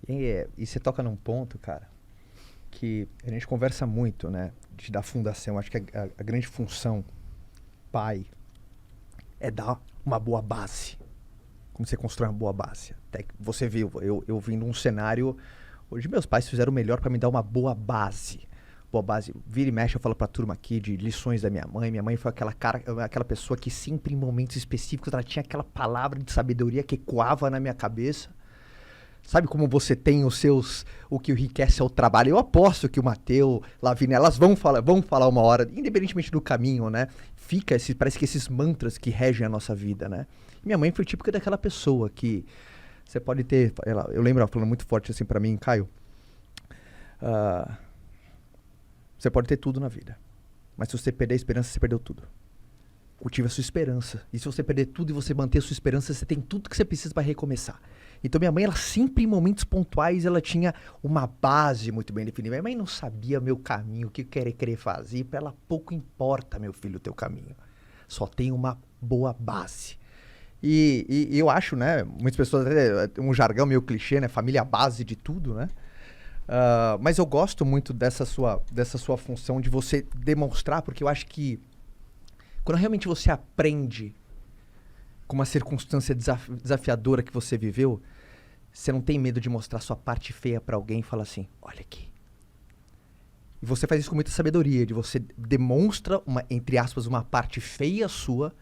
E você toca num ponto, cara, que a gente conversa muito, né? Da fundação. Acho que a grande função, pai, é dar uma boa base. Como você constrói uma boa base. Até que você viu, eu vim num cenário. Hoje meus pais fizeram o melhor pra me dar uma boa base. Boa base. Vira e mexe, eu falo pra turma aqui de lições da minha mãe. Minha mãe foi aquela pessoa que sempre em momentos específicos ela tinha aquela palavra de sabedoria que ecoava na minha cabeça. Sabe como você tem os seus. O que enriquece é o trabalho? Eu aposto que o Mateu, Lavínia, elas vão falar uma hora, independentemente do caminho, né? Parece que esses mantras que regem a nossa vida, né? Minha mãe foi típica daquela pessoa que você pode ter. Eu lembro ela falando muito forte assim pra mim, Caio. Você pode ter tudo na vida. Mas se você perder a esperança, você perdeu tudo. Cultive a sua esperança. E se você perder tudo e você manter a sua esperança, você tem tudo que você precisa para recomeçar. Então minha mãe, ela sempre em momentos pontuais, ela tinha uma base muito bem definida. Minha mãe não sabia meu caminho, o que eu querer fazer. Para ela pouco importa, meu filho, o teu caminho. Só tem uma boa base. E eu acho, né, muitas pessoas, um jargão meio clichê, né, família é a base de tudo, né? Mas eu gosto muito dessa sua função de você demonstrar, porque eu acho que quando realmente você aprende com uma circunstância desafiadora que você viveu, você não tem medo de mostrar sua parte feia pra alguém e falar assim, olha aqui. E você faz isso com muita sabedoria, de você demonstra, entre aspas, uma parte feia sua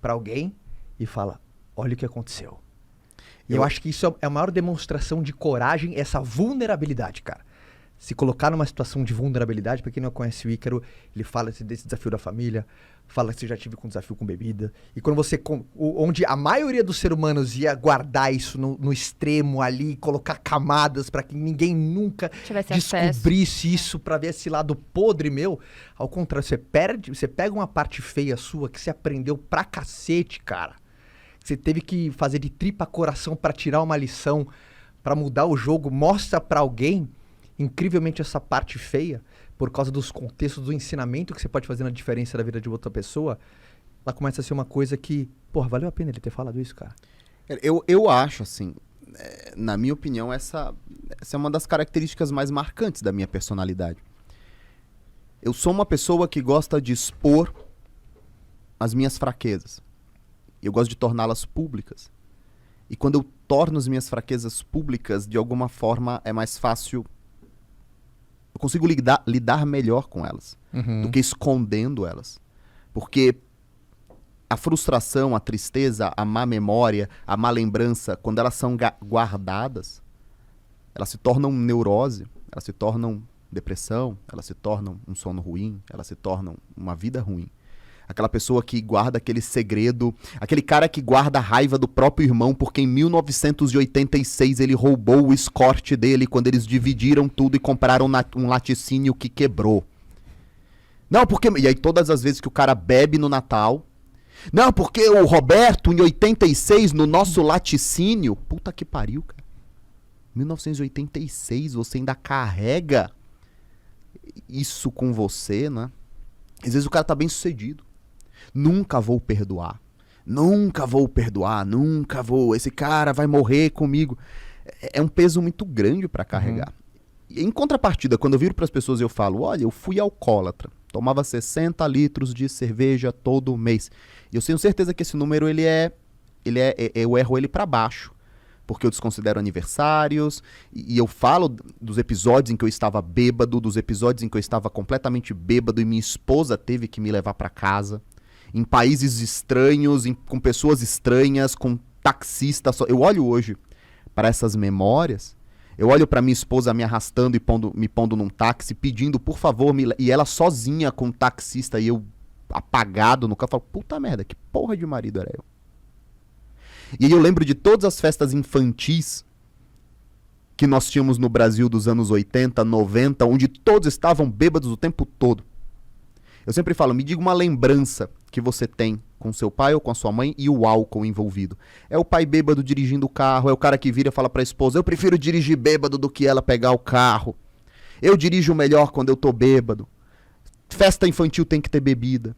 pra alguém e fala, olha o que aconteceu. E eu acho que isso é a maior demonstração de coragem, essa vulnerabilidade, cara. Se colocar numa situação de vulnerabilidade, pra quem não conhece o Ícaro, ele fala desse desafio da família, fala que você já tive um desafio com bebida. E quando você... Onde a maioria dos seres humanos ia guardar isso no extremo ali, colocar camadas pra que ninguém nunca descobrisse isso, pra ver esse lado podre meu. Ao contrário, você pega uma parte feia sua que você aprendeu pra cacete, cara. Você teve que fazer de tripa coração pra tirar uma lição, pra mudar o jogo, mostra pra alguém, incrivelmente, essa parte feia, por causa dos contextos, do ensinamento que você pode fazer na diferença da vida de outra pessoa, ela começa a ser uma coisa que, porra, valeu a pena ele ter falado isso, cara. Eu acho, assim, na minha opinião, essa é uma das características mais marcantes da minha personalidade. Eu sou uma pessoa que gosta de expor as minhas fraquezas. Eu gosto de torná-las públicas. E quando eu torno as minhas fraquezas públicas, de alguma forma é mais fácil. Eu consigo lidar melhor com elas do que escondendo elas. Porque a frustração, a tristeza, a má memória, a má lembrança, quando elas são guardadas, elas se tornam neurose, elas se tornam depressão, elas se tornam um sono ruim, elas se tornam uma vida ruim. Aquela pessoa que guarda aquele segredo, aquele cara que guarda a raiva do próprio irmão porque em 1986 ele roubou o Escort dele quando eles dividiram tudo e compraram um laticínio que quebrou. Não, porque... E aí todas as vezes que o cara bebe no Natal... Não, porque o Roberto, em 86, no nosso laticínio... Puta que pariu, cara. 1986, você ainda carrega isso com você, né? Às vezes o cara tá bem sucedido. Nunca vou perdoar. Nunca vou perdoar. Nunca vou. Esse cara vai morrer comigo. É um peso muito grande pra carregar. E em contrapartida, quando eu viro pras pessoas e eu falo, olha, eu fui alcoólatra. Tomava 60 litros de cerveja todo mês. E eu tenho certeza que esse número, eu erro ele pra baixo. Porque eu desconsidero aniversários, e eu falo dos episódios em que eu estava bêbado, dos episódios em que eu estava completamente bêbado e minha esposa teve que me levar pra casa, em países estranhos, com pessoas estranhas, com taxistas. Eu olho hoje para essas memórias, eu olho para minha esposa me arrastando e me pondo num táxi, pedindo por favor, e ela sozinha com o taxista e eu apagado no carro, eu falo, puta merda, que porra de marido era eu? E aí eu lembro de todas as festas infantis que nós tínhamos no Brasil dos anos 80, 90, onde todos estavam bêbados o tempo todo. Eu sempre falo, me diga uma lembrança que você tem com seu pai ou com a sua mãe e o álcool envolvido. É o pai bêbado dirigindo o carro, é o cara que vira e fala pra esposa, eu prefiro dirigir bêbado do que ela pegar o carro. Eu dirijo melhor quando eu tô bêbado. Festa infantil tem que ter bebida.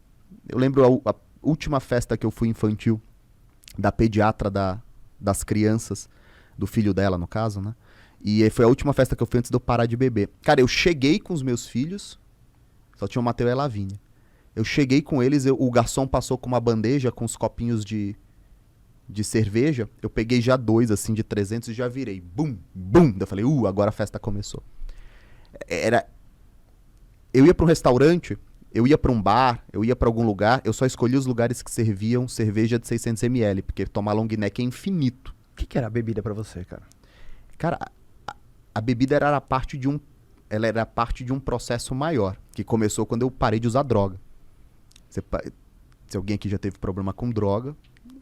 Eu lembro a última festa que eu fui infantil, da pediatra das crianças, do filho dela, no caso, né? E foi a última festa que eu fui antes de eu parar de beber. Cara, eu cheguei com os meus filhos, só tinha o Mateu e a Lavínia. Eu cheguei com eles, o garçom passou com uma bandeja com os copinhos de cerveja. Eu peguei já 2, assim, de 300 e já virei. Bum, bum. Eu falei, agora a festa começou. Eu ia pra um restaurante, eu ia pra um bar, eu ia pra algum lugar, eu só escolhia os lugares que serviam cerveja de 600 ml, porque tomar long neck é infinito. O que era a bebida pra você, cara? Cara, a bebida era parte de um processo maior, que começou quando eu parei de usar droga. Se alguém aqui já teve problema com droga,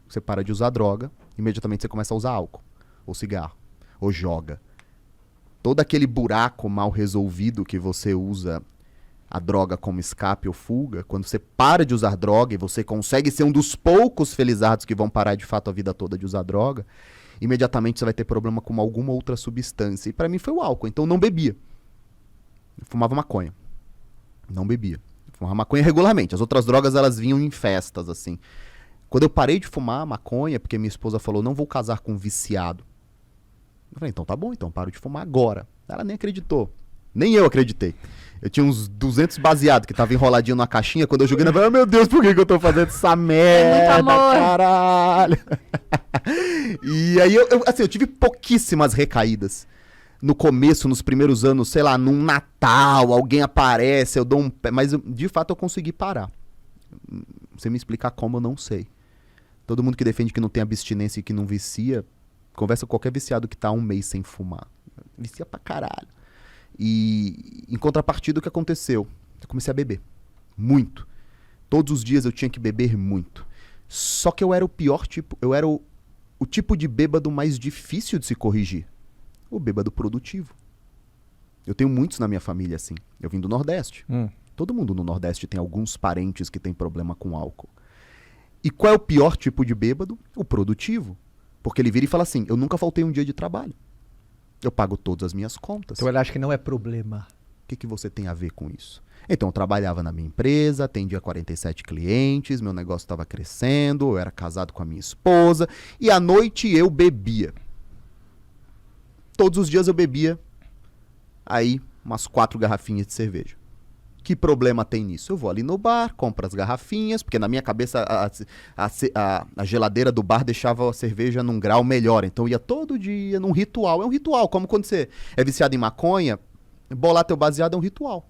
você para de usar droga, imediatamente você começa a usar álcool, ou cigarro, ou joga. Todo aquele buraco mal resolvido que você usa a droga como escape ou fuga, quando você para de usar droga e você consegue ser um dos poucos felizardos que vão parar de fato a vida toda de usar droga, imediatamente você vai ter problema com alguma outra substância. E pra mim foi o álcool, então eu não bebia. Eu fumava maconha. Não bebia. Eu fumava maconha regularmente. As outras drogas, elas vinham em festas, assim. Quando eu parei de fumar maconha, porque minha esposa falou, não vou casar com um viciado. Eu falei, então tá bom, então paro de fumar agora. Ela nem acreditou. Nem eu acreditei. Eu tinha uns 200 baseados que tava enroladinho numa caixinha. Quando eu joguei, eu falei, meu Deus, por que eu tô fazendo essa merda, caralho? E aí, eu tive pouquíssimas recaídas. No começo, nos primeiros anos, sei lá, num Natal, alguém aparece, eu dou um pé. Mas, de fato, eu consegui parar. Você me explicar como, eu não sei. Todo mundo que defende que não tem abstinência e que não vicia, conversa com qualquer viciado que tá 1 mês sem fumar. Vicia pra caralho. E, em contrapartida, o que aconteceu? Eu comecei a beber. Muito. Todos os dias eu tinha que beber muito. Só que eu era o pior tipo, eu era o tipo de bêbado mais difícil de se corrigir. O bêbado produtivo. Eu tenho muitos na minha família, assim. Eu vim do Nordeste. Todo mundo no Nordeste tem alguns parentes que tem problema com álcool. E qual é o pior tipo de bêbado? O produtivo. Porque ele vira e fala assim, eu nunca faltei um dia de trabalho. Eu pago todas as minhas contas. Então ele acha que não é problema. O que você tem a ver com isso? Então, eu trabalhava na minha empresa, atendia 47 clientes, meu negócio estava crescendo, eu era casado com a minha esposa, e à noite eu bebia. Todos os dias eu bebia, aí, umas 4 garrafinhas de cerveja. Que problema tem nisso? Eu vou ali no bar, compro as garrafinhas, porque na minha cabeça a geladeira do bar deixava a cerveja num grau melhor. Então eu ia todo dia num ritual. É um ritual, como quando você é viciado em maconha, bolar teu baseado é um ritual.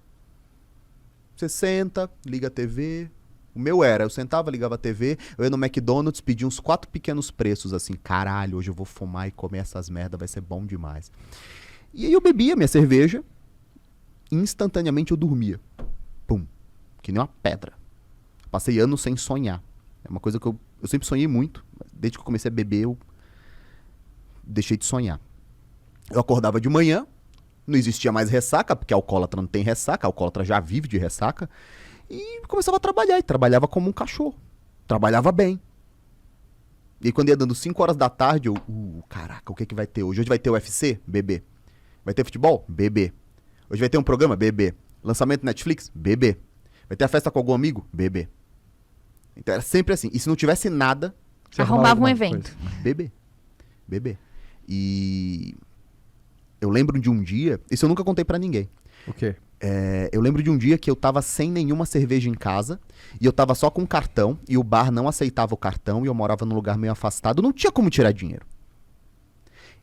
Você senta, liga a TV. O meu eu sentava, ligava a TV, eu ia no McDonald's, pedia uns 4 pequenos preços, assim, caralho, hoje eu vou fumar e comer essas merda, vai ser bom demais. E aí eu bebia minha cerveja, instantaneamente eu dormia. Pum. Que nem uma pedra. Passei anos sem sonhar. É uma coisa que eu sempre sonhei muito. Desde que eu comecei a beber, eu deixei de sonhar. Eu acordava de manhã, não existia mais ressaca, porque alcoólatra não tem ressaca, alcoólatra já vive de ressaca. E começava a trabalhar, e trabalhava como um cachorro. Trabalhava bem. E quando ia dando 5 horas da tarde, eu... caraca, o que vai ter hoje? Hoje vai ter UFC? Bebê. Vai ter futebol? Bebê. Hoje vai ter um programa? Bebê. Lançamento Netflix? Bebê. Vai ter a festa com algum amigo? Bebê. Então era sempre assim. E se não tivesse nada... Você arrumava um evento. Bebê. Bebê. E... eu lembro de um dia... Isso eu nunca contei pra ninguém. O quê? Eu lembro de um dia que eu tava sem nenhuma cerveja em casa. E eu tava só com cartão. E o bar não aceitava o cartão. E eu morava num lugar meio afastado. Não tinha como tirar dinheiro.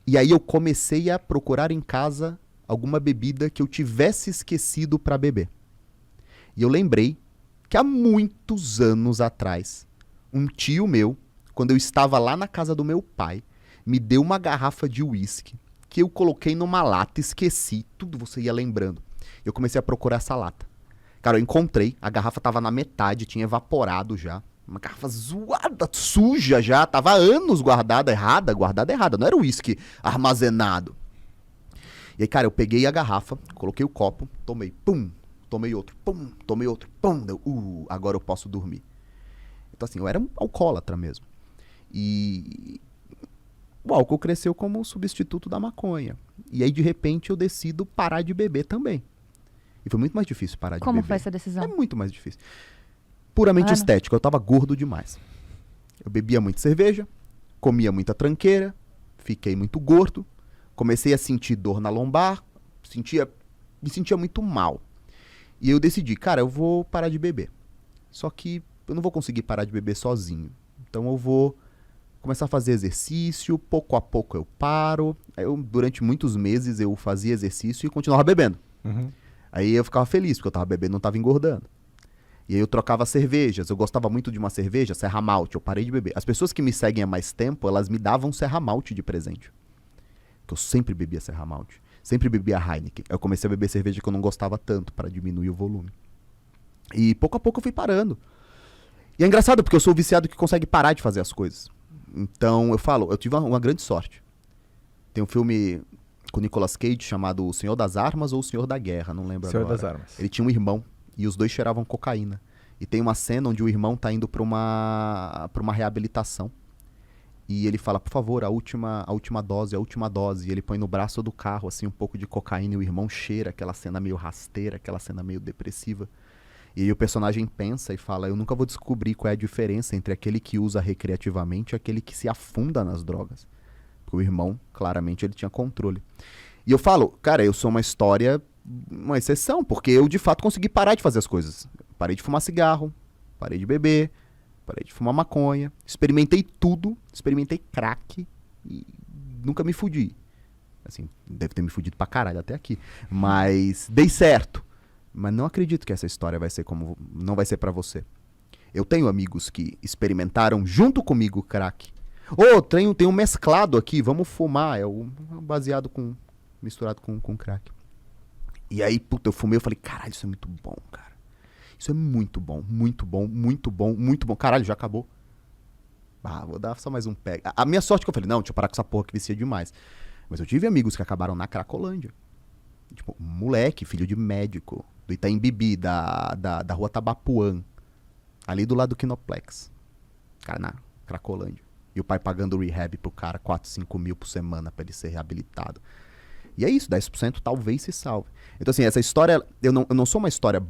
E aí eu comecei a procurar em casa... alguma bebida que eu tivesse esquecido pra beber. E eu lembrei que há muitos anos atrás, um tio meu, quando eu estava lá na casa do meu pai, me deu uma garrafa de uísque que eu coloquei numa lata, esqueci, tudo você ia lembrando. Eu comecei a procurar essa lata. Cara, eu encontrei, a garrafa tava na metade, tinha evaporado já. Uma garrafa zoada, suja já, tava há anos guardada errada, não era uísque armazenado. E aí, cara, eu peguei a garrafa, coloquei o copo, tomei, pum, tomei outro, pum, tomei outro, pum, deu, agora eu posso dormir. Então, assim, eu era um alcoólatra mesmo. E o álcool cresceu como substituto da maconha. E aí, de repente, eu decido parar de beber também. E foi muito mais difícil parar de beber. Como foi essa decisão? É muito mais difícil. Puramente estético, eu tava gordo demais. Eu bebia muita cerveja, comia muita tranqueira, fiquei muito gordo. Comecei a sentir dor na lombar, me sentia muito mal. E eu decidi, cara, eu vou parar de beber. Só que eu não vou conseguir parar de beber sozinho. Então eu vou começar a fazer exercício, pouco a pouco eu paro. Durante muitos meses eu fazia exercício e continuava bebendo. Uhum. Aí eu ficava feliz, porque eu tava bebendo e não tava engordando. E aí eu trocava cervejas, eu gostava muito de uma cerveja, Serra Malte, eu parei de beber. As pessoas que me seguem há mais tempo, elas me davam Serra Malte de presente. Porque eu sempre bebia Serra Malte, sempre bebia Heineken. Eu comecei a beber cerveja que eu não gostava tanto, para diminuir o volume. E pouco a pouco eu fui parando. E é engraçado, porque eu sou o viciado que consegue parar de fazer as coisas. Então eu falo, eu tive uma grande sorte. Tem um filme com Nicolas Cage chamado O Senhor das Armas ou O Senhor da Guerra, não lembro Senhor agora. das Armas. Ele tinha um irmão. E os dois cheiravam cocaína. E tem uma cena onde o irmão tá indo pra uma reabilitação. E ele fala, por favor, a última dose. E ele põe no braço do carro, assim, um pouco de cocaína. E o irmão cheira, aquela cena meio rasteira, aquela cena meio depressiva. E aí o personagem pensa e fala, eu nunca vou descobrir qual é a diferença entre aquele que usa recreativamente e aquele que se afunda nas drogas. Porque o irmão, claramente, ele tinha controle. E eu falo, cara, eu sou uma exceção, porque eu de fato consegui parar de fazer as coisas. Parei de fumar cigarro, parei de beber, parei de fumar maconha, experimentei tudo, experimentei crack e nunca me fudi. Assim, deve ter me fudido pra caralho até aqui, mas dei certo. Mas não acredito que essa história não vai ser pra você. Eu tenho amigos que experimentaram junto comigo crack. Tem um mesclado aqui, vamos fumar, é um baseado misturado com crack. E aí, puta, eu fumei, eu falei, caralho, isso é muito bom, cara. Isso é muito bom, muito bom, muito bom, muito bom. Caralho, já acabou. Vou dar só mais um peg. A minha sorte é que eu falei, não, deixa eu parar com essa porra que vicia demais. Mas eu tive amigos que acabaram na Cracolândia. Tipo, um moleque, filho de médico, do Itaim Bibi, da rua Tabapuã. Ali do lado do Kinoplex. Cara, na Cracolândia. E o pai pagando rehab pro cara, 4, 5 mil por semana pra ele ser reabilitado. E é isso, 10% talvez se salve. Então, assim, essa história, eu não sou uma história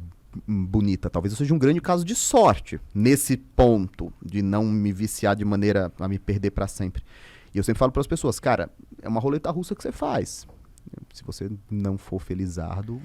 bonita, talvez eu seja um grande caso de sorte, nesse ponto, de não me viciar de maneira a me perder pra sempre. E eu sempre falo pras pessoas, cara, é uma roleta russa que você faz. Se você não for felizardo...